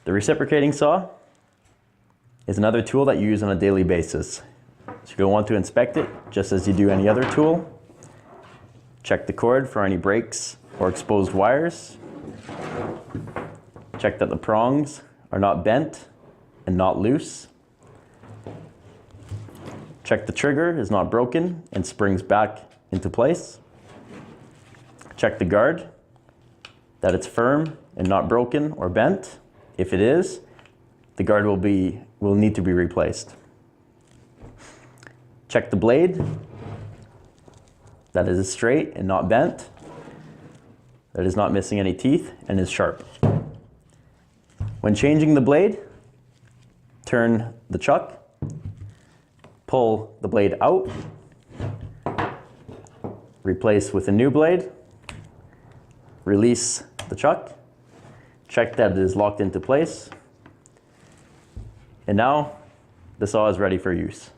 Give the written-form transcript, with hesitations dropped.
The reciprocating saw is another tool that you use on a daily basis. So you'll want to inspect it just as you do any other tool. Check the cord for any breaks or exposed wires. Check that the prongs are not bent and not loose. Check the trigger is not broken and springs back into place. Check the guard, that it's firm and not broken or bent. If it is, the guard will need to be replaced. Check the blade, that it is straight and not bent, that it is not missing any teeth and is sharp. When changing the blade, turn the chuck, pull the blade out, replace with a new blade, release the chuck, check that it is locked into place, and now the saw is ready for use.